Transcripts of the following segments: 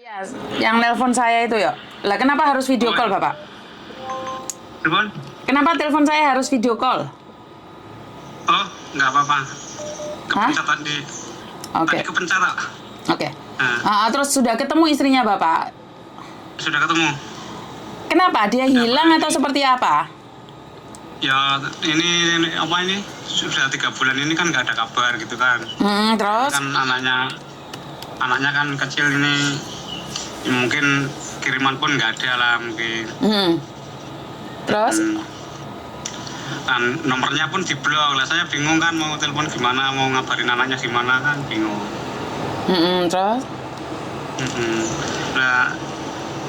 Ya, yang nelpon saya itu ya. Lah kenapa harus video call, Bapak? Telepon? Kenapa telepon saya harus video call? Oh, nggak apa-apa. Hah? Kepencet tadi. Oke. Tadi kepencet. Oke. Terus sudah ketemu istrinya Bapak? Sudah ketemu. Kenapa? Dia hilang atau seperti apa? Ya, ini apa ini? Sudah 3 bulan ini kan nggak ada kabar gitu kan. Terus? Kan anaknya kan kecil ini. Ya, mungkin kiriman pun nggak ada lah mungkin. Terus? Dan nomornya pun diblok lah. Saya bingung kan mau telepon gimana, mau ngabarin anaknya gimana kan bingung. Terus? Nah,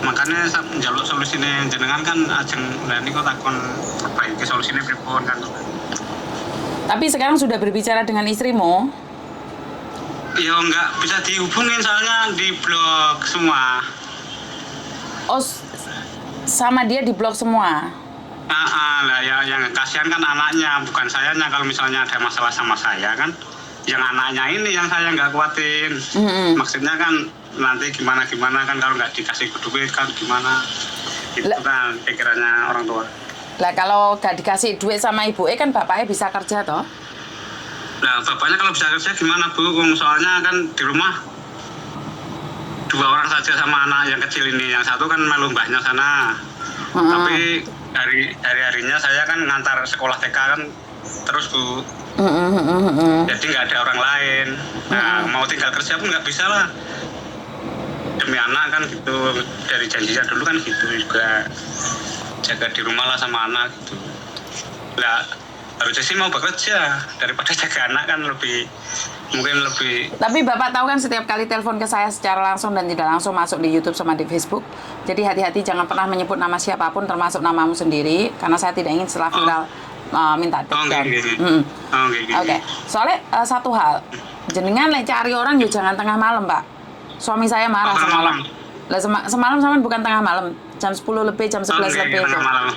makanya saya menjaluk solusinya jenengan kan ajeng lah ini kok takon perbaiki solusinya pripun kan. Tapi sekarang sudah berbicara dengan istrimu? Ya nggak bisa dihubungin soalnya di blok semua. Oh, sama dia di blok semua? Lah ya yang kasihan kan anaknya bukan sayanya. Kalau misalnya ada masalah sama saya kan yang anaknya ini yang saya nggak kuatin. Maksudnya kan nanti gimana kan kalau nggak dikasih duit kan gimana itu kan pikirannya orang tua. Lah kalau nggak dikasih duit sama ibu kan bapaknya bisa kerja toh? Nah bapaknya kalau bisa kerja gimana Bu? Soalnya kan di rumah 2 orang saja sama anak yang kecil ini. Yang satu kan melu mbahnya sana. Tapi hari-harinya saya kan ngantar sekolah TK kan terus Bu. Jadi nggak ada orang lain. Nah mau tinggal kerja pun nggak bisa lah. Demi anak kan gitu. Dari janjinya dulu kan gitu juga. Jaga di rumah lah sama anak gitu. Lah harusnya sih mau bekerja daripada jaga anak kan mungkin lebih. Tapi Bapak tahu kan setiap kali telepon ke saya secara langsung dan tidak langsung masuk di YouTube sama di Facebook. Jadi hati-hati jangan pernah menyebut nama siapapun termasuk namamu sendiri karena saya tidak ingin setelah viral minta tekan. Oke. Soalnya satu hal, jenengan cari orang ya jangan tengah malam, Pak. Suami saya marah semalam. Lah semalam sampean bukan tengah malam, jam 10 lebih, jam 11 lebih. Tengah malam.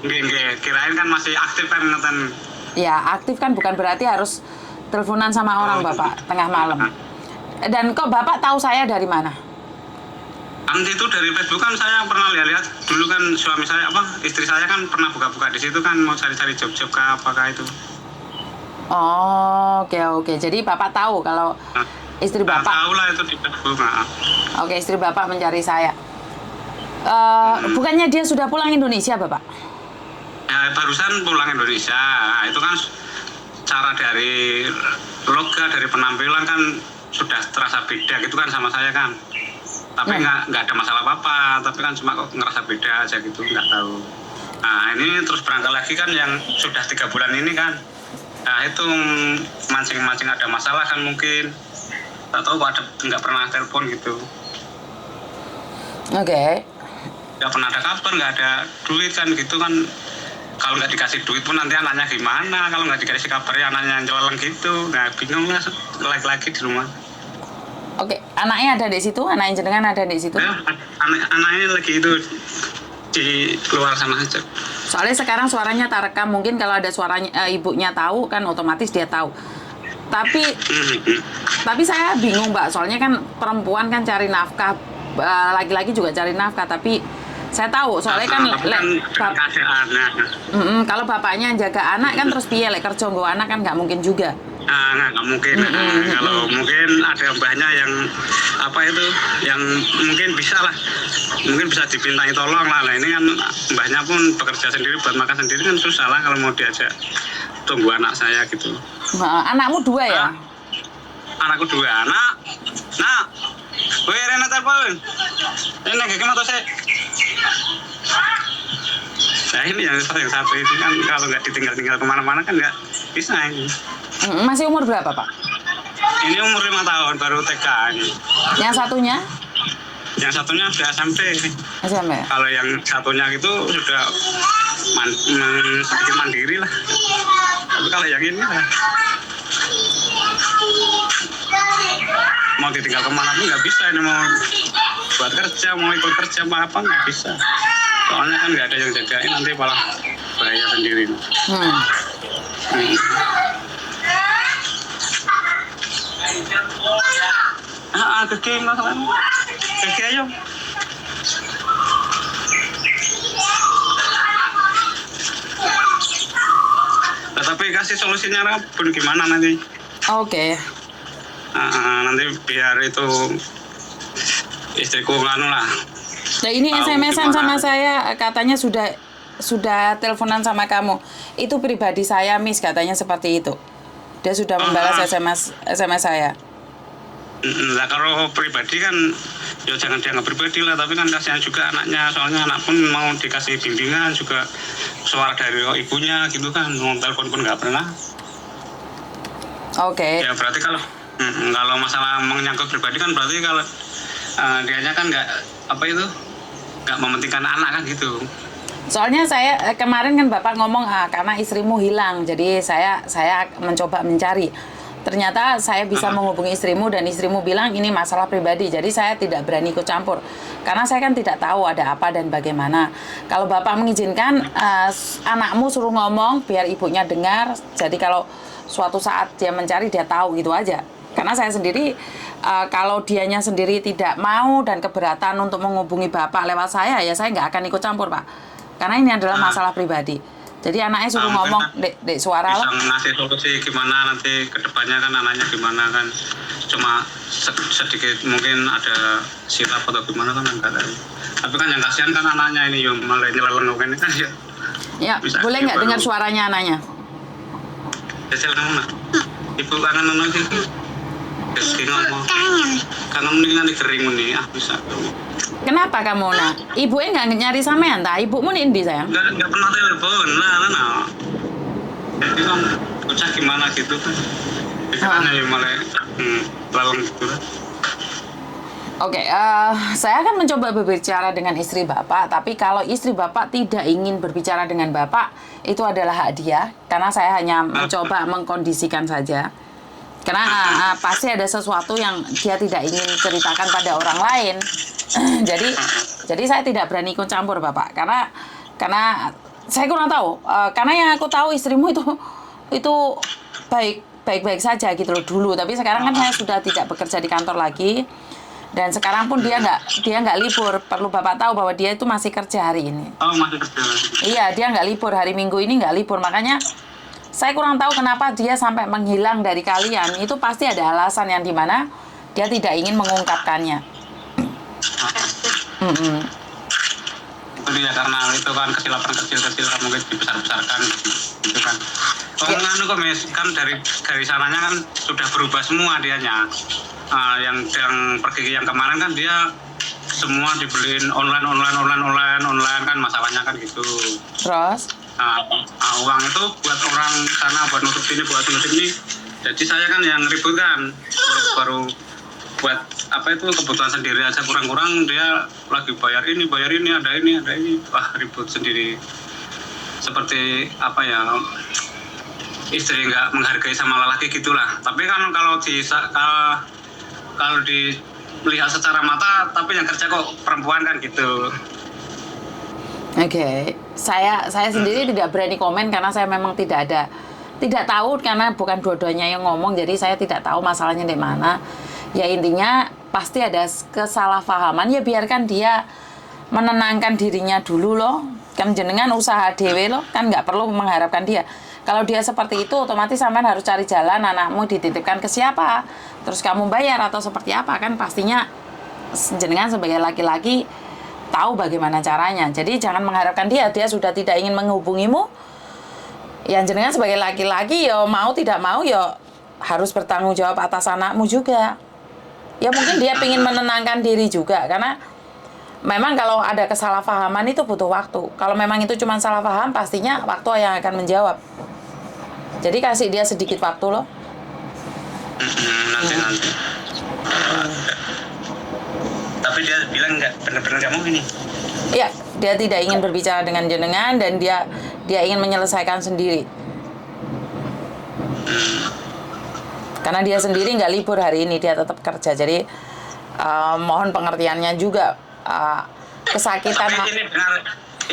Kirain kan masih aktif kan ngeten. Ya, aktif kan bukan berarti harus teleponan sama orang Bapak tengah malam. Dan kok Bapak tahu saya dari mana? Kan itu dari Facebook kan saya pernah lihat dulu kan suami saya istri saya kan pernah buka-buka di situ kan mau cari-cari job-job apakah itu. Oh, oke. Jadi Bapak tahu kalau istri Bapak. Tahu lah itu di Facebook. Oke, istri Bapak mencari saya. Bukannya dia sudah pulang Indonesia, Bapak? Ya, barusan pulang Indonesia. Nah, itu kan cara dari loga, dari penampilan kan sudah terasa beda gitu kan sama saya kan. Tapi nggak ada masalah apa-apa, tapi kan cuma kok ngerasa beda aja gitu, nggak tahu. Nah ini terus berangkat lagi kan yang sudah 3 bulan ini kan. Nah itu mancing-mancing ada masalah kan mungkin. Nggak tahu nggak pernah telepon gitu. Oke. Nggak pernah ada kabar, nggak ada duit kan gitu kan. Kalau nggak dikasih duit pun nanti anaknya gimana? Kalau nggak dikasih kabarnya anaknya nyeleng gitu. Nah bingung lah lagi di rumah. Oke, anaknya ada di situ? Anaknya jenengan ada di situ? Ya, anaknya lagi itu di luar sana aja. Soalnya sekarang suaranya tak rekam. Mungkin kalau ada suaranya ibunya tahu kan otomatis dia tahu. Tapi saya bingung Mbak. Soalnya kan perempuan kan cari nafkah, laki-laki juga cari nafkah. Tapi saya tahu soalnya kan kalau bapaknya jaga anak kan terus piye kerja nggo anak kan nggak mungkin juga. Nggak mungkin. Kalau mungkin ada mbahnya yang yang mungkin bisa lah, mungkin bisa dipintai tolong lah. Nah ini kan mbahnya pun bekerja sendiri buat makan sendiri kan susah lah kalau mau diajak tunggu anak saya gitu. Anakmu 2 ya? Anakku 2 anak. Nah, woi Rena telepon. Ini gimana tuh sih? Nah ini yang satu itu kan kalau nggak ditinggal kemana-mana kan nggak bisa ini. Masih umur berapa Pak? Ini umur 5 tahun baru TK ini. Yang satunya? Yang satunya sudah SMP. SMP. Kalau yang satunya itu sudah sedikit mandiri lah. Tapi kalau yang ini lah mau ditinggal kemana pun nggak bisa. Ini mau buat kerja, mau ikut kerja apa nggak bisa. Soalnya kan nggak ada yang jagain, nanti malah bahaya sendiri. Keke masalahnya. Keke ayo. Nah, tapi kasih solusinya pun gimana nanti? Oke. Nanti biar itu istriku nganu lah. Nah ini Tahu SMS-an gimana. sama saya katanya sudah teleponan sama kamu. Itu pribadi saya, Miss, katanya seperti itu. Dia sudah membalas SMS saya. Nah kalau pribadi kan ya jangan dianggap pribadi lah, tapi kan kasihan juga anaknya, soalnya anak pun mau dikasih bimbingan juga, suara dari ibunya gitu kan, mau telepon pun nggak pernah. Oke. Ya berarti kalau masalah menyangkut pribadi kan berarti kalau dianya kan nggak apa itu nggak mementingkan anak kan gitu. Soalnya saya kemarin kan Bapak ngomong karena istrimu hilang, jadi saya mencoba mencari. Ternyata saya bisa menghubungi istrimu dan istrimu bilang ini masalah pribadi, jadi saya tidak berani ikut campur. Karena saya kan tidak tahu ada apa dan bagaimana. Kalau Bapak mengizinkan anakmu suruh ngomong biar ibunya dengar, jadi kalau suatu saat dia mencari dia tahu gitu aja. Karena saya sendiri kalau dianya sendiri tidak mau dan keberatan untuk menghubungi Bapak lewat saya, ya saya nggak akan ikut campur, Pak. Karena ini adalah masalah pribadi. Jadi anaknya suruh ngomong, dek suara bisa lo. ngasih solusi gimana nanti kedepannya kan anaknya gimana kan, cuma sedikit mungkin ada silap atau gimana kan enggak tahu. Tapi kan yang kasihan kan anaknya ini yang malah nyeleleng ini kan ya. Ya, Bisa boleh nggak baru- dengar suaranya anaknya? Hasil kamu nak, ibu kangen nonton gitu. Jadi ngomong, kangen mendingan dikering nih, bisa. Kenapa kamu nak? Ibunya nggak nyari sampean, tak? Ibumu nih di sayang. Nggak pernah telepon, nah. Jadi kan bocah gimana gitu kan. Pikirannya yang malah laleng gitu kan. Oke, saya akan mencoba berbicara dengan istri Bapak, tapi kalau istri Bapak tidak ingin berbicara dengan Bapak, itu adalah hak dia, karena saya hanya mencoba mengkondisikan saja. Karena pasti ada sesuatu yang dia tidak ingin ceritakan pada orang lain. jadi saya tidak berani ikut campur, Bapak, karena saya kurang tahu. Karena yang aku tahu istrimu itu baik-baik saja gitu loh dulu, tapi sekarang kan saya sudah tidak bekerja di kantor lagi. Dan sekarang pun dia nggak libur. Perlu Bapak tahu bahwa dia itu masih kerja hari ini. Oh, masih kerja lagi. Iya, dia nggak libur hari Minggu ini, nggak libur. Makanya saya kurang tahu kenapa dia sampai menghilang dari kalian. Itu pasti ada alasan yang dimana dia tidak ingin mengungkapkannya. Itu ya karena itu kan kesilapan kecil-kecil kan mungkin dibesar-besarkan gitu kan. Anu kok Mes, kan dari sananya kan sudah berubah semua dianya. Yang pergi yang kemarin kan dia semua dibeliin online kan, masalahnya kan gitu. Terus? Uang itu buat orang sana buat nutup ini. Jadi saya kan yang ribut kan, baru buat apa itu kebutuhan sendiri aja kurang-kurang, dia lagi bayar ini ada ini, wah ribut sendiri. Seperti apa ya, istri nggak menghargai sama lelaki gitulah. Tapi kan kalau dilihat secara mata, tapi yang kerja kok perempuan kan gitu. Oke. Saya sendiri tidak berani komen karena saya memang tidak tahu, karena bukan dua-duanya yang ngomong, jadi saya tidak tahu masalahnya di mana. Ya intinya pasti ada kesalahpahaman, ya biarkan dia menenangkan dirinya dulu loh. Kan jenengan usaha dewe loh, kan nggak perlu mengharapkan dia. Kalau dia seperti itu, otomatis sampean harus cari jalan, anakmu dititipkan ke siapa, terus kamu bayar atau seperti apa, kan pastinya jenengan sebagai laki-laki tahu bagaimana caranya. Jadi jangan mengharapkan dia sudah tidak ingin menghubungimu. Yang jenengan sebagai laki-laki ya mau tidak mau ya harus bertanggung jawab atas anakmu juga. Ya mungkin dia ingin menenangkan diri juga, karena memang kalau ada kesalahpahaman itu butuh waktu. Kalau memang itu cuma salah paham, pastinya waktu yang akan menjawab. Jadi kasih dia sedikit waktu loh. Nanti. Tapi dia bilang nggak benar-benar nggak mau ini. Iya, dia tidak ingin berbicara dengan jenengan dan dia ingin menyelesaikan sendiri. Karena dia sendiri nggak libur hari ini, dia tetap kerja. Jadi mohon pengertiannya juga. Kesakitan. Tapi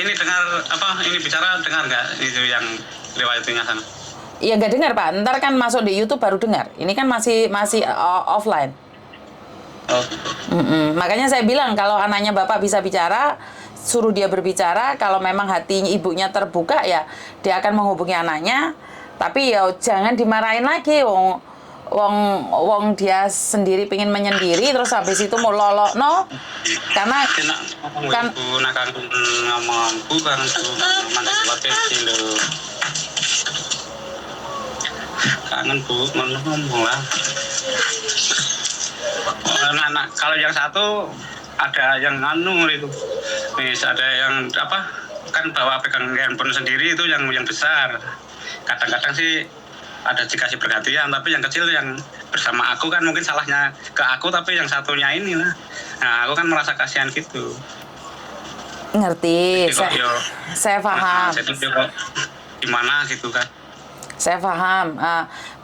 ini dengar apa? Ini bicara dengar nggak itu yang riwayatnya sana? Iya nggak dengar Pak. Ntar kan masuk di YouTube baru dengar. Ini kan masih offline. Oh. Makanya saya bilang kalau anaknya bapak bisa bicara, suruh dia berbicara. Kalau memang hatinya ibunya terbuka ya dia akan menghubungi anaknya. Tapi ya jangan dimarahin lagi, wong dia sendiri pengen menyendiri terus habis itu mau lolok no, karena kan ngomong bukan mana sebagai kilo kangen bu ngomong lah. Anak kalau yang satu ada yang itu, ada yang apa kan bawa pegang handphone sendiri itu yang besar. Kadang-kadang sih ada dikasih perhatian, tapi yang kecil yang bersama aku kan mungkin salahnya ke aku, tapi yang satunya ini lah. Nah aku kan merasa kasihan gitu. Ngerti, Jadi, saya paham. Jadi kok gimana gitu kan? Saya paham.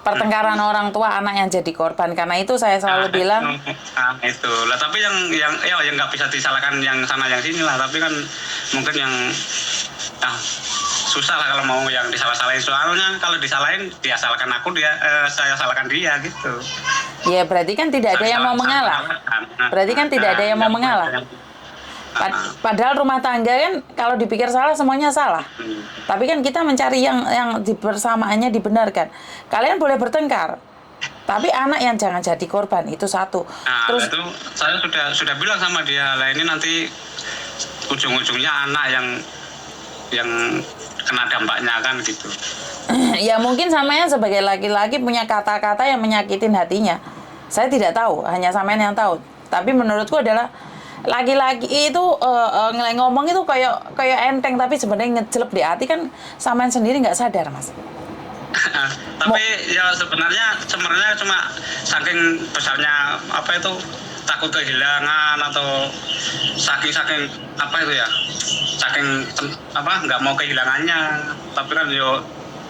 Pertengkaran orang tua anak yang jadi korban, karena itu saya selalu bilang. Itu lah, tapi yang nggak bisa disalahkan yang sana yang sini lah, tapi kan mungkin yang susah lah kalau mau yang disalah-salahin, soalnya kalau disalahin dia salahkan aku, saya salahkan dia gitu. Ya berarti kan tidak ada yang mau mengalah. Berarti kan tidak ada yang mau mengalah. Padahal rumah tangga kan kalau dipikir salah semuanya salah. Tapi kan kita mencari yang bersamaannya dibenarkan. Kalian boleh bertengkar, tapi anak yang jangan jadi korban, itu satu. Nah, terus itu saya sudah bilang sama dia lah, ini nanti ujung-ujungnya anak yang kena dampaknya kan gitu. Ya mungkin samanya sebagai laki-laki punya kata-kata yang menyakitin hatinya. Saya tidak tahu, hanya sampean yang tahu. Tapi menurutku adalah laki-laki itu ngomong itu kayak enteng, tapi sebenarnya ngejelep di hati kan sampean sendiri nggak sadar, Mas. Tapi ya sebenarnya cuma saking besarnya apa itu takut kehilangan atau saking apa itu ya, saking apa nggak mau kehilangannya, tapi kan yo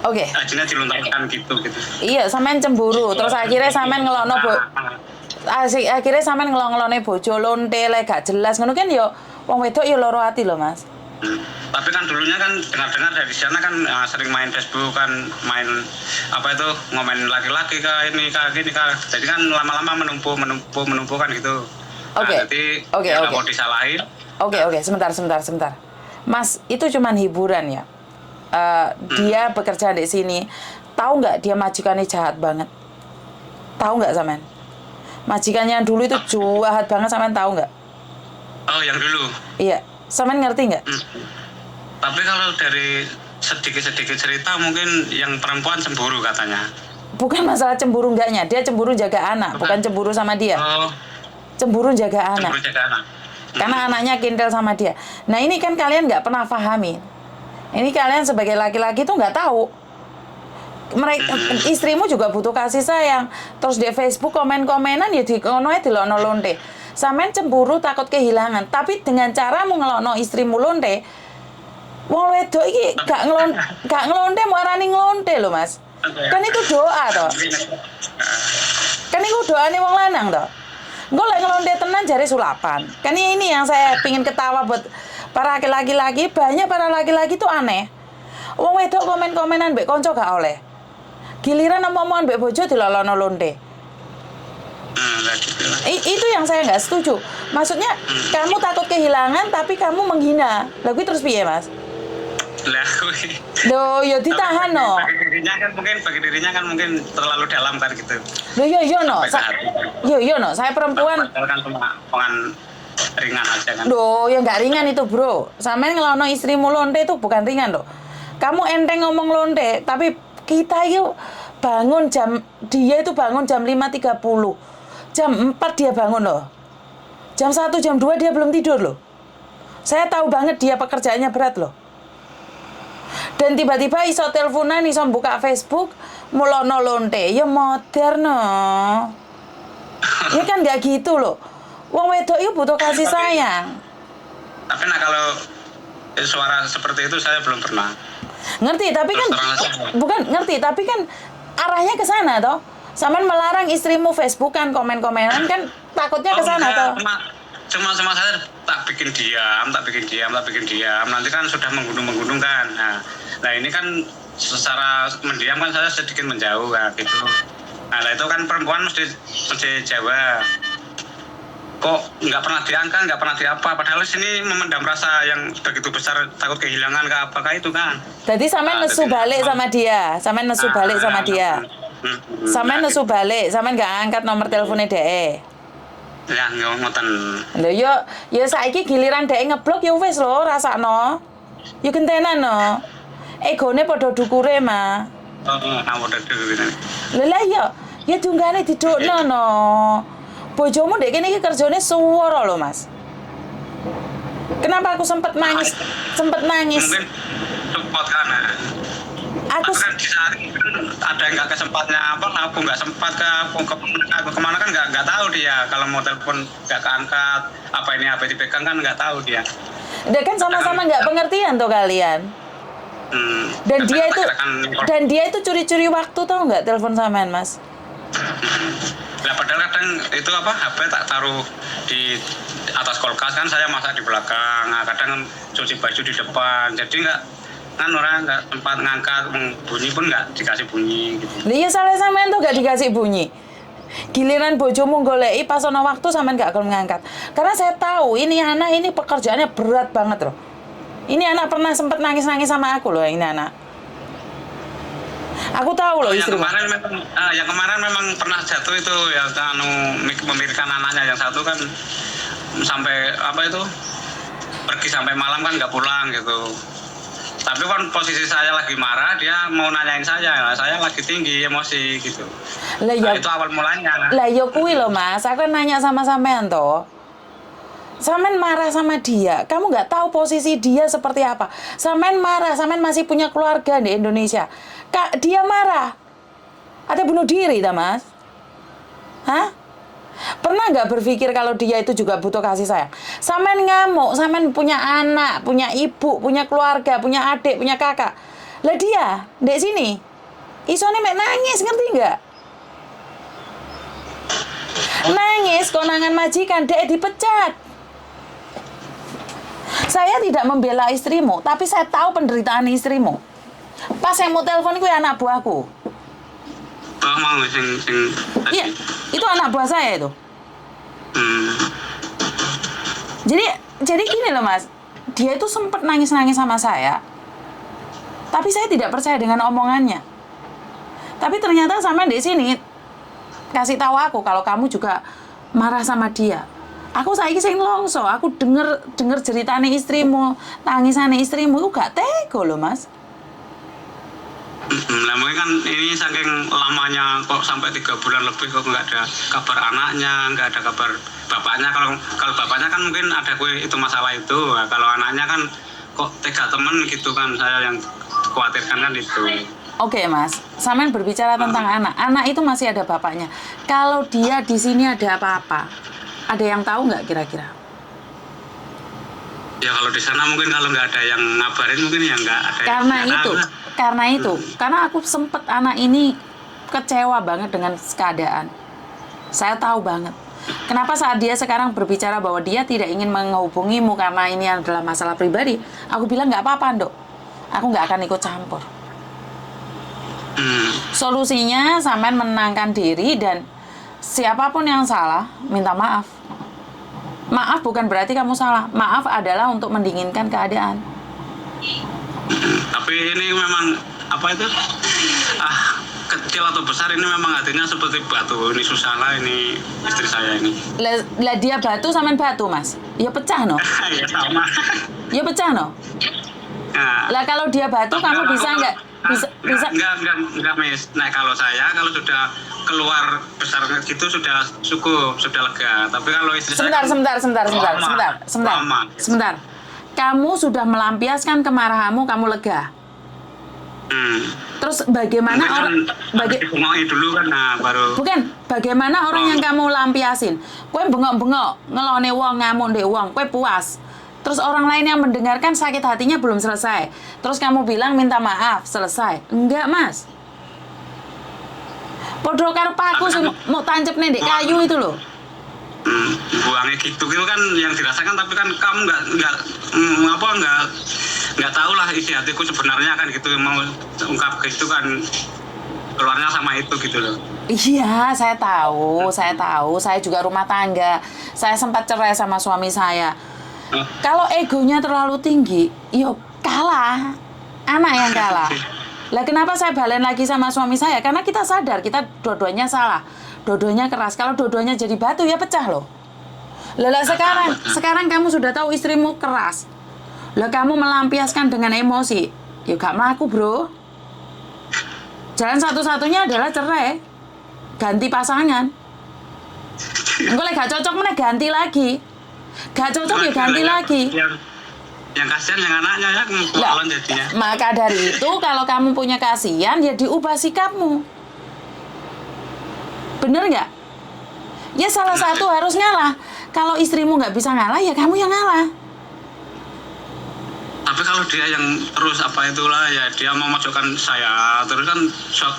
akhirnya dilunturkan gitu. Iya, sampean cemburu, terus akhirnya sampean ngelokno akhirnya sampean ngelone bojo lonte le gak jelas ngono kan yo wong wedok yo loro ati lho, Mas. Tapi kan dulunya kan dengar-dengar dari sana kan sering main Facebook, kan main apa itu ngomen laki-laki gini kah. Jadi kan lama-lama menumpuk kan gitu. Jadi nggak mau disalahin. Oke, sebentar. Mas, itu cuman hiburan ya. Dia bekerja di sini. Tahu nggak dia majikannya jahat banget? Tahu nggak sampean? Majikannya yang dulu itu jahat banget, sampean tahu nggak? Oh, yang dulu. Iya. Sampean ngerti nggak? Tapi kalau dari sedikit cerita mungkin yang perempuan cemburu katanya. Bukan masalah cemburu enggaknya, dia cemburu jaga anak, bukan cemburu sama dia. Oh. Cemburu jaga anak. Cemburu jaga anak. Karena anaknya kintil sama dia. Nah ini kan kalian nggak pernah pahami. Ini kalian sebagai laki-laki tuh nggak tahu. Istrimu juga butuh kasih sayang. Terus di Facebook komen-komenan ya dilokno lonte. Sampean cemburu takut kehilangan, tapi dengan cara ngelokno istrimu lonte, wong wedok iki gak ngelonte mau arani ngelonte lho, Mas. Kan itu doa toh. Kan itu doane wong lanang toh. Engko lek ngelonte tenan jare sulapan. Kan ini yang saya pingin ketawa buat para laki-laki. Banyak para laki-laki tuh aneh. Wong wedok komen-komenan mbek kanca gak oleh. Giliran omong-omongan mbek bojo dilolono lonte. Itu yang saya nggak setuju. Maksudnya kamu takut kehilangan tapi kamu menghina. Lagu terus piye, Mas? Loh, ya ditahan no. Bagi dirinya kan mungkin terlalu dalam kan gitu. Loh, yo no. Saya perempuan. Kan cuma ringan aja kan. Loh, ya nggak ringan itu, Bro. Sampean ngelono istrimu lonte itu bukan ringan loh. Kamu enteng ngomong lonte, tapi kita itu dia itu bangun jam 5.30. Jam 4 dia bangun loh. Jam 1, jam 2 dia belum tidur loh. Saya tahu banget dia pekerjaannya berat loh. Dan tiba-tiba iso teleponan, iso buka Facebook, mulono lonte. Ya modern no. Ya kan nggak gitu loh. Wong wedok itu butuh kasih sayang. Tapi kalau suara seperti itu saya belum pernah. Ngerti, tapi kan tapi kan arahnya ke sana toh. Sampean melarang istrimu Facebookan, komen-komenan kan takutnya ke sana toh. Cuma saya tak bikin diam. Nanti kan sudah menggunung kan. Nah ini kan secara mendiam kan saya sedikit menjauh kan gitu. Nah itu kan perempuan mesti Jawa. kok nggak pernah diangkat, nggak pernah diapa, padahal sini memendam rasa yang begitu besar, takut kehilangan ke apakah itu kan. Jadi sampean nesu balik sama dia, sampean nesu balik sama dia. Sampean nesu balik, sampean nggak angkat nomor teleponnya DE. Ya ngoten. Lho yo saiki giliran DE ngeblok ya wis lho rasakno. Ya gentenan no. Egone padha dukure mah. Awak dhewe. Lha lah ya dunggane didukno no. Bojomu ndek kene iki kerjane suwara lho, Mas. Kenapa aku sempet nangis? Mungkin sempat kan. Aku kan di saat ada yang nggak kesempatnya apa, aku nggak sempat ke kemana kan nggak tahu dia. Kalau mau telepon nggak keangkat, apa ini apa dipegang kan nggak tahu dia. Dia kan sama-sama nggak pengertian tuh kalian. Dan dia itu curi-curi waktu tau nggak telepon sampean, Mas? Nah, padahal kadang itu apa HP tak taruh di atas kulkas kan, saya masak di belakang. Nah, kadang cuci baju di depan. Jadi orang nggak sempat ngangkat, bunyi pun nggak dikasih bunyi gitu. Iya salah sampean tuh nggak dikasih bunyi. Giliran bojomu goleki pas ono waktu sampean nggak akan ngangkat. Karena saya tahu ini anak ini pekerjaannya berat banget loh. Ini anak pernah sempat nangis-nangis sama aku loh ini anak. Aku tahu loh istri. Yang kemarin memang pernah jatuh itu ya, memikirkan anaknya. Yang satu kan sampai apa itu pergi sampai malam kan nggak pulang gitu. Tapi kan posisi saya lagi marah, dia mau nanyain saya lagi tinggi emosi gitu. Nah, itu awal mulanya. Lah yo kuwi loh Mas, aku kan nanya sama sampean toh. Sampean marah sama dia, kamu nggak tahu posisi dia seperti apa. Sampean marah, sampean masih punya keluarga di Indonesia. Kak, dia marah. Ada bunuh diri, dah Mas? Hah? Pernah nggak berpikir kalau dia itu juga butuh kasih sayang? Sampean ngamuk, sampean punya anak, punya ibu, punya keluarga, punya adik, punya kakak. Lah dia, dek sini, isone mek nangis, ngerti nggak? Nangis konangan majikan, dek dipecat. Saya tidak membela istrimu, tapi saya tahu penderitaan istrimu. Pas yang mau telepon itu anak buahku. Iya, itu anak buah saya itu. Jadi gini loh Mas, dia itu sempat nangis-nangis sama saya, tapi saya tidak percaya dengan omongannya. Tapi ternyata sampai di sini kasih tahu aku kalau kamu juga marah sama dia. Aku saiki sing longso, aku denger ceritane istrimu, tangisane istrimu, itu gak tega loh Mas. Nah, mungkin kan ini saking lamanya kok sampai 3 bulan lebih kok nggak ada kabar anaknya, nggak ada kabar bapaknya. Kalau bapaknya kan mungkin ada itu masalah itu. Nah, kalau anaknya kan kok tega temen gitu kan, saya yang khawatirkan kan itu. Oke Mas, sampean berbicara tentang anak itu masih ada bapaknya. Kalau dia di sini ada apa-apa, ada yang tahu nggak kira-kira? Ya kalau di sana mungkin kalau nggak ada yang ngabarin mungkin ya nggak ada. Karena aku sempet anak ini kecewa banget dengan keadaan. Saya tahu banget. Kenapa saat dia sekarang berbicara bahwa dia tidak ingin menghubungimu karena ini adalah masalah pribadi, aku bilang nggak apa-apa, Dok. Aku nggak akan ikut campur. Solusinya sampean menenangkan diri dan siapapun yang salah minta maaf. Maaf bukan berarti kamu salah. Maaf adalah untuk mendinginkan keadaan. Tapi ini memang apa itu kecil atau besar ini memang hatinya seperti batu. Ini susah lah ini istri saya ini. Lah dia batu sampean batu Mas. Ya pecah no. Ya sama. Ya pecah no. Nah, lah kalau dia batu kamu bisa nggak? Bisa. Enggak Miss. Nah kalau sudah keluar besar gitu sudah cukup, sudah lega. Tapi kalau istri sebentar. Kamu sudah melampiaskan kemarahanmu, kamu lega. Terus bagaimana dulu kan baru. Bukan, bagaimana orang yang kamu lampiasin? Kowe bengok-bengok ngelone wong, ngamuk ndek wong, kowe puas. Terus orang lain yang mendengarkan sakit hatinya belum selesai. Terus kamu bilang minta maaf, selesai. Enggak, Mas. Podho karo paku sing mau tancep ndek kayu itu loh. Buangnya gitu kan yang dirasakan, tapi kan kamu nggak tahu lah isi hatiku sebenarnya kan gitu, mau ungkap gitu kan keluarnya sama itu gitu loh. Iya, saya tahu. Saya juga rumah tangga. Saya sempat cerai sama suami saya. Kalau egonya terlalu tinggi, yuk kalah. Anak yang kalah. Lah kenapa saya balen lagi sama suami saya? Karena kita sadar kita dua-duanya salah. Dua-duanya keras. Kalau dua-duanya jadi batu ya pecah loh. Lah sekarang kamu sudah tahu istrimu keras. Lah kamu melampiaskan dengan emosi. Ya gak melaku, Bro. Jalan satu-satunya adalah cerai. Ganti pasangan. Engko lek gak cocok meneh ganti lagi. Gak cocok ya ganti lagi. Yang kasihan yang anaknya ya kelawan jadinya. Maka dari itu kalau kamu punya kasihan ya diubah sikapmu. Bener nggak? Ya salah satu harus ngalah. Kalau istrimu nggak bisa ngalah ya kamu yang ngalah. Tapi kalau dia yang terus apa itulah ya dia mau masukkan saya terus kan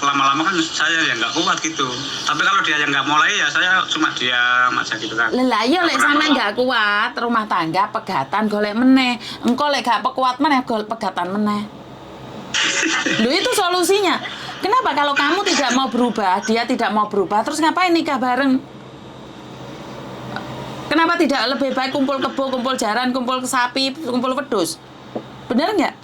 lama-lama kan saya ya nggak kuat gitu. Tapi kalau dia yang nggak mulai ya saya cuma diam aja gitu kan. Lah iya lek sampe nggak kuat rumah tangga pegatan golek meneh. Engko lek gak kuat meneh golek pegatan meneh. Loh itu solusinya. Kenapa kalau kamu tidak mau berubah, dia tidak mau berubah, terus ngapain nikah bareng? Kenapa tidak lebih baik kumpul kebo, kumpul jaran, kumpul sapi, kumpul wedhus? Bener nggak?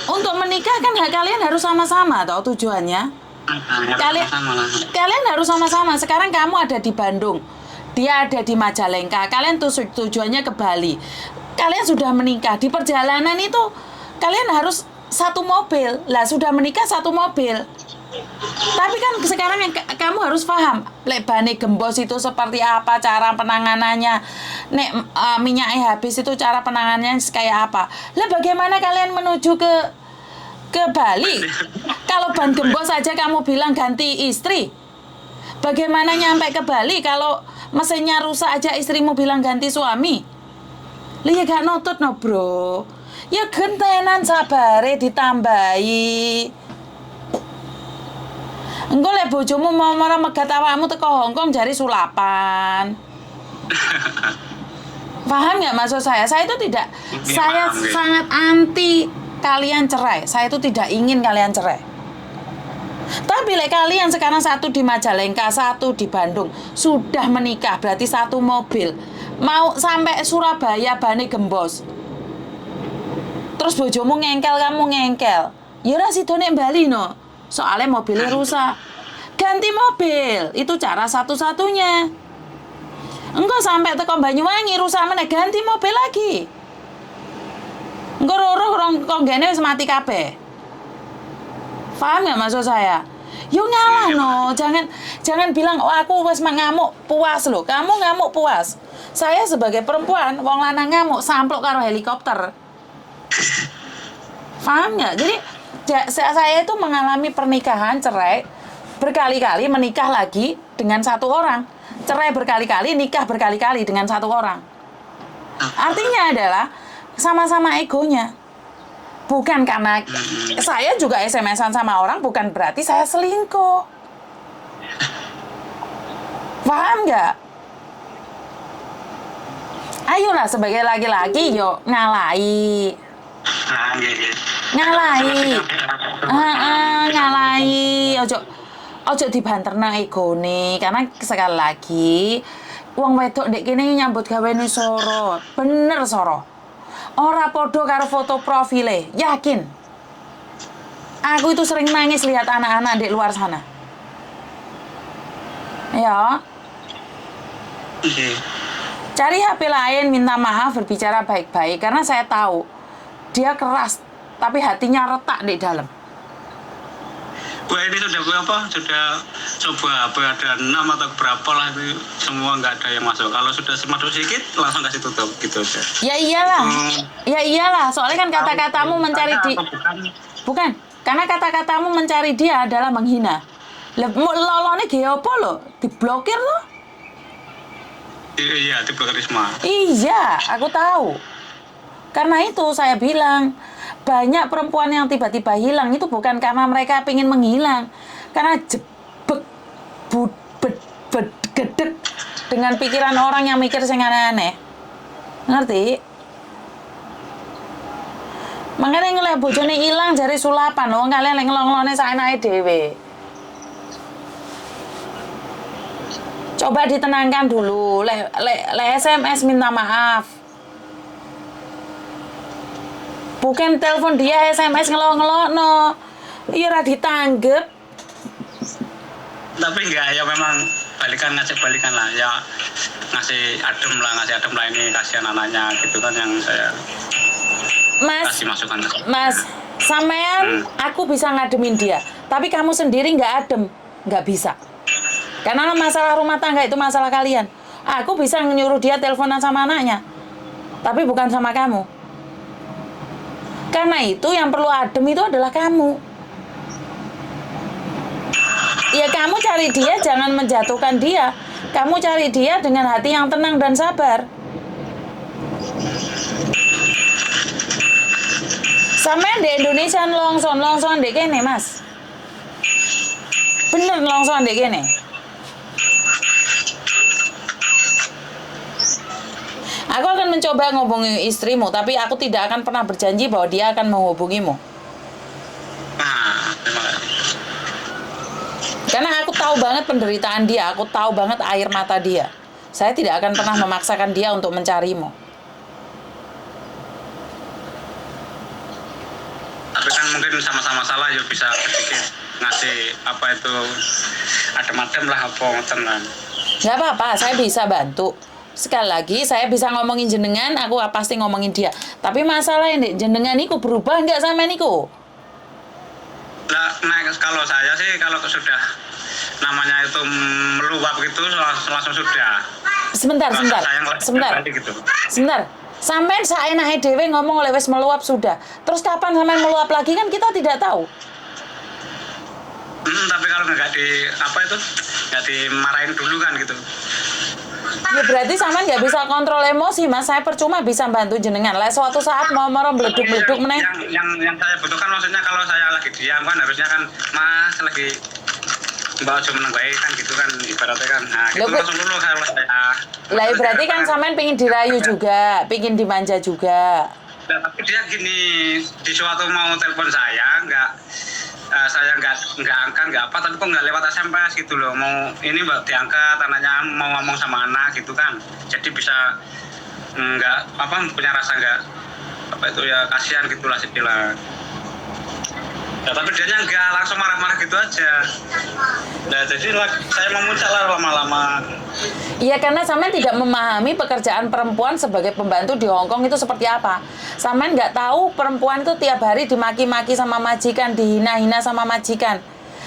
Untuk menikah kan kalian harus sama-sama toh tujuannya. Kalian harus sama-sama. Sekarang kamu ada di Bandung, dia ada di Majalengka. Kalian tujuannya ke Bali. Kalian sudah menikah. Di perjalanan itu kalian harus satu mobil. Lah sudah menikah satu mobil. Tapi kan sekarang yang kamu harus paham, lek bane gembos itu seperti apa cara penanganannya. Nek minyaknya habis itu cara penanganannya kayak apa. Lah bagaimana kalian menuju ke Bali? Kalau ban gembos saja kamu bilang ganti istri. Bagaimana nyampe ke Bali kalau mesinnya rusak aja istrimu bilang ganti suami? Lah ya gak nutut no, Bro. Ya gentenan sabare ditambahi. Engko lek bojomu mau megat awakmu teko Hongkong jari sulapan. Paham nggak maksud saya? Saya itu tidak, saya sangat anti kalian cerai. Saya itu tidak ingin kalian cerai. Tapi lek kalian sekarang satu di Majalengka, satu di Bandung, sudah menikah berarti satu mobil. Mau sampai Surabaya bane gembos. Terus bojomu ngengkel, kamu ngengkel. Ya ora sido nek Bali no. Soalnya mobilnya rusak. Ganti mobil, itu cara satu-satunya. Engko sampai teko Banyuwangi rusak meneh ganti mobil lagi. Engko rong konggene wis mati kabeh. Paham nggak maksud saya? Yo ngalah no, jangan bilang oh aku wis ngamuk puas loh. Kamu ngamuk puas. Saya sebagai perempuan, wong lanang ngamuk samplok karo helikopter. Paham nggak? Jadi saya itu mengalami pernikahan cerai berkali-kali, menikah lagi dengan satu orang, cerai berkali-kali, nikah berkali-kali dengan satu orang. Artinya adalah sama-sama egonya. Bukan karena saya juga SMS-an sama orang bukan berarti saya selingkuh. Paham nggak? Ayolah sebagai laki-laki yuk ngalahi. Ngalahi. Ngalahi. Ojo dibanterno egone karena sekali lagi wong wedok ndek kene nyambut gawe ni soro. Bener soro. Ora podo karo foto profile, yakin. Aku itu sering nangis lihat anak-anak di luar sana. Ya. Cari HP lain, minta maaf, berbicara baik-baik karena saya tahu dia keras, tapi hatinya retak di dalam. Bu ini sudah apa? Sudah coba apa ada 6 atau berapa lah itu semua nggak ada yang masuk. Kalau sudah masuk sedikit langsung kasih tutup gitu aja. Ya iyalah, ya iyalah. Soalnya kan kata-katamu mencari bukan, karena kata-katamu mencari dia adalah menghina. Lolone ge opo lo? Diblokir lo? Iya, diblokir Risma. Iya, aku tahu. Karena itu saya bilang banyak perempuan yang tiba-tiba hilang itu bukan karena mereka ingin menghilang, karena jebek gedek dengan pikiran orang yang mikir sing aneh-aneh. Ngerti? Makanya ngelek bojone ilang jari sulapan, wong kalian lek ngelong-ngelone saenake dhewe. Coba ditenangkan dulu, le SMS minta maaf. Bukan telepon dia SMS ngelong-ngelokno. Iya ora ditanggep. Tapi enggak, ya memang ngajak balikan lah ya, ngasih adem lah ini kasihan anaknya gitu kan yang saya Mas, kasih masukan ke saya. Mas, sampean aku bisa ngademin dia, tapi kamu sendiri nggak adem, nggak bisa. Karena masalah rumah tangga itu masalah kalian. Aku bisa nyuruh dia teleponan sama anaknya, tapi bukan sama kamu. Karena itu yang perlu adem itu adalah kamu. Ya kamu cari dia, jangan menjatuhkan dia. Kamu cari dia dengan hati yang tenang dan sabar. Sampean di Indonesia longson di kene, Mas. Bener longson di kene. Aku akan mencoba ngobongi istrimu, tapi aku tidak akan pernah berjanji bahwa dia akan menghubungimu. Terima kasih. Karena aku tahu banget penderitaan dia, aku tahu banget air mata dia. Saya tidak akan pernah memaksakan dia untuk mencarimu. Tapi kan mungkin sama-sama salah ya bisa sedikit ngasih apa itu adem-adem lah apa tenang. Gak apa-apa, saya bisa bantu. Sekali lagi, saya bisa ngomongin jenengan, aku pasti ngomongin dia. Tapi masalah ini, jenengan niku berubah nggak sama niku? Nah, kalau saya sih kalau sudah namanya itu meluap gitu langsung sudah. Sebentar. Gitu. Sebentar. Sampean saenake dhewe ngomong oleh wis meluap sudah. Terus kapan sampean meluap lagi kan kita tidak tahu. Tapi kalau nggak dimarahin dulu kan gitu. Ya berarti sampean nggak bisa kontrol emosi, Mas. Saya percuma bisa bantu jenengan. Lah suatu saat mau meleduk-meleduk meneh. Yang saya butuhkan maksudnya kalau saya lagi diam kan harusnya kan Mas lagi Mbak Ojo menang baik kan gitu kan ibaratnya kan. Nah, gitu langsung dulu kalau saya. Lah berarti kan sampean pengin dirayu juga, pengin dimanja juga. Nah, tapi dia gini, di suatu mau telepon saya saya nggak angkat nggak apa, tapi kok nggak lewat SMS gitu loh, mau ini mbak diangkat anaknya mau ngomong sama anak gitu kan, jadi bisa nggak apa punya rasa nggak apa itu ya kasihan gitulah sedihlah. Ya, tapi dia nggak langsung marah-marah gitu aja. Nah, jadi saya memuncak lah lama-lama. Iya, karena sampean tidak memahami pekerjaan perempuan sebagai pembantu di Hong Kong itu seperti apa. Sampean nggak tahu perempuan itu tiap hari dimaki-maki sama majikan, dihina-hina sama majikan.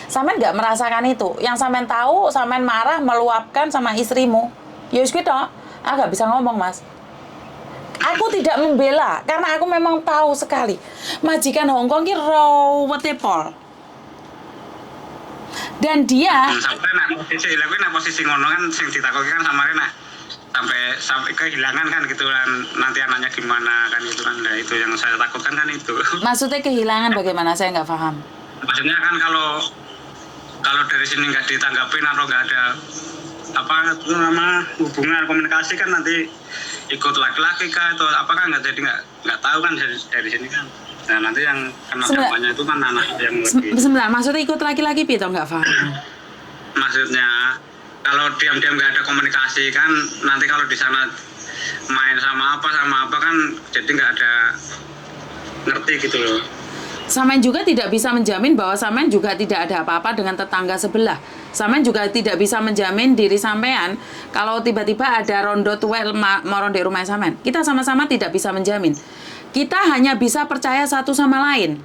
Sampean nggak merasakan itu. Yang sampean tahu, sampean marah, meluapkan sama istrimu. Ya wis gitu, nggak bisa ngomong, Mas. Aku tidak membela, karena aku memang tahu sekali majikan Hong Kong ini rawate pol. Dan dia sampai posisi ngono kan sing ditakoki kan sama Rena sampai kehilangan kan gitu kan, nanti anaknya gimana kan gitu kan. Nah, itu yang saya takutkan kan itu. Maksudnya kehilangan bagaimana? Saya nggak paham. Maksudnya kan kalau dari sini nggak ditanggapin atau nggak ada apa itu nama hubungan komunikasi kan nanti ikut laki-laki kah atau apa kan nggak tahu kan dari sini kan. Nah nanti yang kena dampaknya itu kan anak yang lebih. Sebentar, maksudnya ikut laki-laki Pito nggak paham? Maksudnya kalau diam-diam nggak ada komunikasi kan nanti kalau di sana main sama apa kan jadi nggak ada ngerti gitu loh. Sampean juga tidak bisa menjamin bahwa sampean juga tidak ada apa-apa dengan tetangga sebelah. Sampean juga tidak bisa menjamin diri sampean kalau tiba-tiba ada rondo tuwek mau ronde rumah sampean. Kita sama-sama tidak bisa menjamin. Kita hanya bisa percaya satu sama lain.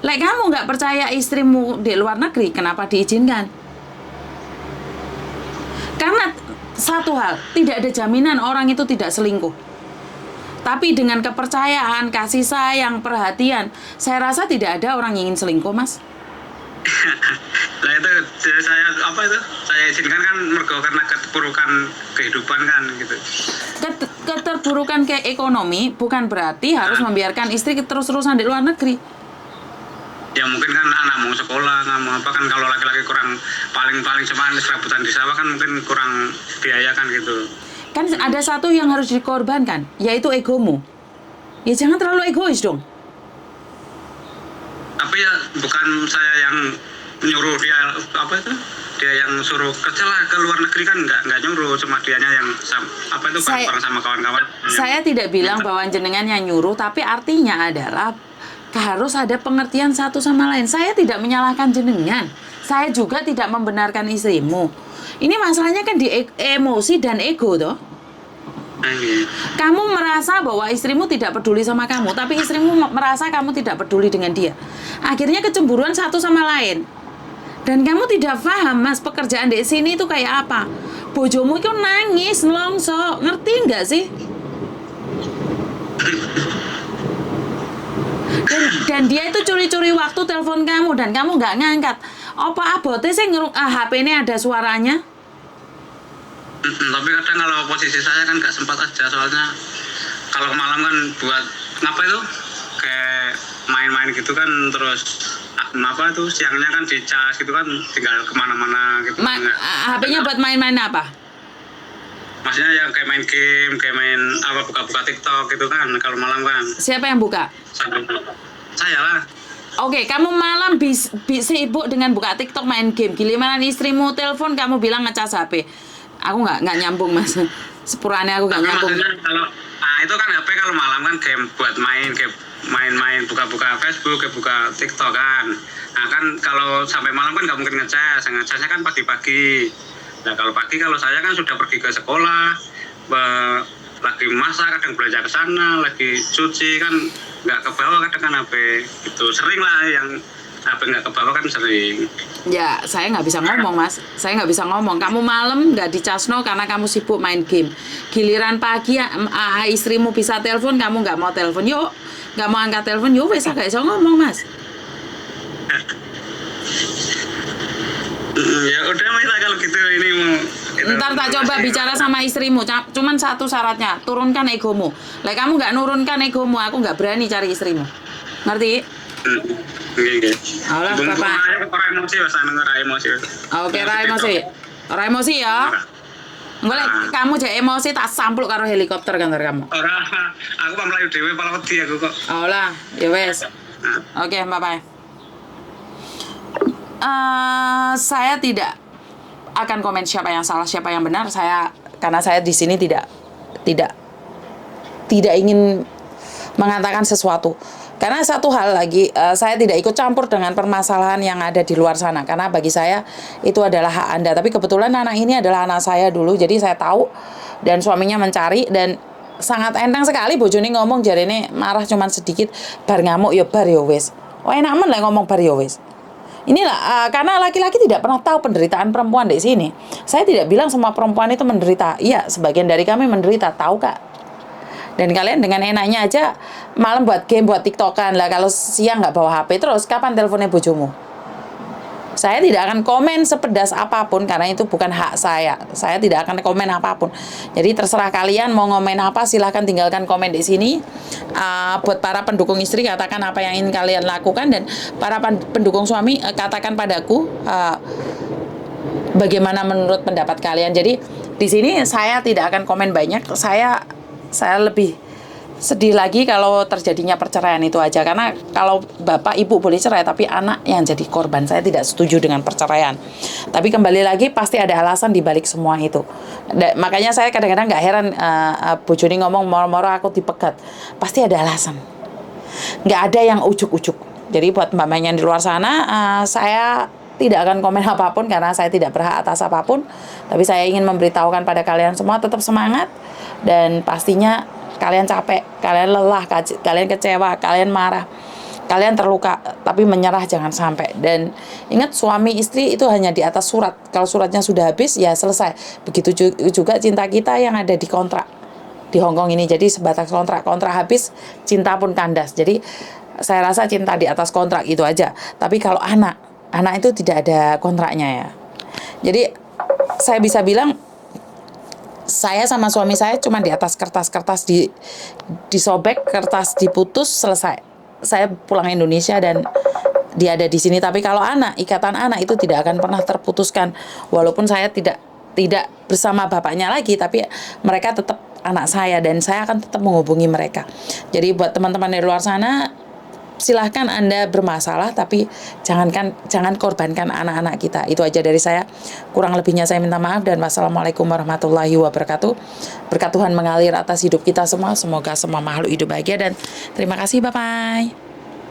Lek kamu nggak percaya istrimu di luar negeri, kenapa diizinkan? Karena satu hal, tidak ada jaminan orang itu tidak selingkuh. Tapi dengan kepercayaan, kasih sayang, perhatian, saya rasa tidak ada orang yang ingin selingkuh, Mas. Nah itu saya izinkan kan mergo karena keterpurukan kehidupan kan gitu. Keterpurukan ke ekonomi bukan berarti harus membiarkan istri terus-terusan di luar negeri. Ya mungkin kan anak mau sekolah, nggak mau apa kan, kalau laki-laki kurang paling cuma serabutan di sawah kan mungkin kurang biaya kan gitu. Kan ada satu yang harus dikorbankan, yaitu egomu. Ya jangan terlalu egois dong. Tapi ya bukan saya yang nyuruh dia apa itu, dia yang suruh kerja lah ke luar negeri kan, nggak nyuruh, cuma dianya yang apa itu bareng sama kawan-kawan. Saya tidak bilang bahwa jenengan yang nyuruh, tapi artinya adalah harus ada pengertian satu sama lain. Saya tidak menyalahkan jenengan, saya juga tidak membenarkan istrimu. Ini masalahnya kan di emosi dan ego toh. Kamu merasa bahwa istrimu tidak peduli sama kamu, tapi istrimu merasa kamu tidak peduli dengan dia. Akhirnya kecemburuan satu sama lain. Dan kamu tidak paham, Mas, pekerjaan di sini itu kayak apa. Bojomu itu nangis, nelongso, ngerti nggak sih? Dan dia itu curi-curi waktu telepon kamu dan kamu nggak ngangkat. Apa abote sih HP ini ada suaranya? Tapi kadang kalau posisi saya kan nggak sempat aja, soalnya kalau malam kan buat ngapa itu kayak main-main gitu kan, terus apa itu siangnya kan dicas gitu kan, tinggal kemana-mana gitu. HP-nya buat main-main apa? Maksudnya yang kayak main game, kayak main apa, buka-buka TikTok gitu kan kalau malam kan. Siapa yang buka? Saya lah. Oke, kamu malam sibuk dengan buka TikTok, main game. Giliran istrimu telepon, kamu bilang ngecas HP. Aku nggak nyambung, Mas. Sepurane aku nggak nyambung. Kalau itu kan HP kalau malam kan game buat main, kayak main-main, buka-buka Facebook, kayak buka TikTok kan. Nah kan kalau sampai malam kan nggak mungkin ngecasnya kan pagi-pagi. Nah kalau pagi, kalau saya kan sudah pergi ke sekolah, lagi masak, kadang belajar ke sana, lagi cuci kan nggak kebawa kadang kan HP itu, sering lah yang HP nggak kebawa kan sering. Ya, saya nggak bisa ngomong, Mas. Saya nggak bisa ngomong. Kamu malam nggak dicasno karena kamu sibuk main game. Giliran pagi istrimu bisa telepon, kamu nggak mau telepon. Yuk, nggak mau angkat telepon. Yuk, wes nggak bisa ngomong, Mas. Ya udah, Mita, kalau gitu ini mau. Ntar tak coba bicara sama istrimu. Cuman satu syaratnya, turunkan egomu. Lah kamu nggak nurunkan egomu, aku nggak berani cari istrimu. Ngerti? Oke. Alah, Bapak. Orang emosi, Mas, emosi. Oke, ora emosi ya. Boleh, kamu jadi emosi tak sampluk karo helikopter kantor kamu. Ora, aku pamit mlayu dhewe, pala wedi aku kok. Olah, ya wes. Oke, bye-bye. Saya tidak akan komen siapa yang salah, siapa yang benar. Karena saya di sini tidak ingin mengatakan sesuatu. Karena satu hal lagi, saya tidak ikut campur dengan permasalahan yang ada di luar sana. Karena bagi saya itu adalah hak Anda. Tapi kebetulan anak ini adalah anak saya dulu, jadi saya tahu. Dan suaminya mencari, dan sangat enteng sekali bojone ngomong, jarene marah cuman sedikit, bar ngamuk ya bar ya wis. Oh enak men lah ngomong bar ya wis. Inilah karena laki-laki tidak pernah tahu penderitaan perempuan di sini. Saya tidak bilang semua perempuan itu menderita. Iya, sebagian dari kami menderita, tahu Kak. Dan kalian dengan enaknya aja malam buat game, buat TikTokan lah. Kalau siang nggak bawa HP, terus kapan teleponnya bojomu? Saya tidak akan komen sepedas apapun karena itu bukan hak saya. Saya tidak akan komen apapun. Jadi terserah kalian mau ngomen apa, silahkan tinggalkan komen di sini. Buat para pendukung istri, katakan apa yang ingin kalian lakukan, dan para pendukung suami, katakan padaku bagaimana menurut pendapat kalian. Jadi di sini saya tidak akan komen banyak. Saya lebih sedih lagi kalau terjadinya perceraian itu aja. Karena kalau bapak ibu boleh cerai, tapi anak yang jadi korban. Saya tidak setuju dengan perceraian. Tapi kembali lagi pasti ada alasan di balik semua itu. Makanya saya kadang-kadang nggak heran bojone ngomong moro-moro aku dipegat. Pasti ada alasan. Nggak ada yang ujuk-ujuk. Jadi buat mbak-mbaknya di luar sana, saya tidak akan komen apapun karena saya tidak berhak atas apapun. Tapi saya ingin memberitahukan pada kalian semua, tetap semangat. Dan pastinya kalian capek, kalian lelah, kalian kecewa, kalian marah, kalian terluka, tapi menyerah jangan sampai. Dan ingat, suami istri itu hanya di atas surat. Kalau suratnya sudah habis, ya selesai. Begitu juga cinta kita yang ada di kontrak di Hongkong ini. Jadi sebatas kontrak habis, cinta pun kandas. Jadi saya rasa cinta di atas kontrak itu aja. Tapi kalau anak itu tidak ada kontraknya ya. Jadi saya bisa bilang, saya sama suami saya cuma di atas kertas disobek, kertas diputus, selesai. Saya pulang Indonesia dan dia ada di sini. Tapi kalau ikatan anak itu tidak akan pernah terputuskan. Walaupun saya tidak bersama bapaknya lagi, tapi mereka tetap anak saya dan saya akan tetap menghubungi mereka. Jadi buat teman-teman di luar sana, silahkan Anda bermasalah, tapi jangan korbankan anak-anak kita. Itu aja dari saya. Kurang lebihnya saya minta maaf, dan wassalamualaikum warahmatullahi wabarakatuh. Berkat Tuhan mengalir atas hidup kita semua. Semoga semua makhluk hidup bahagia, dan terima kasih. Bye-bye.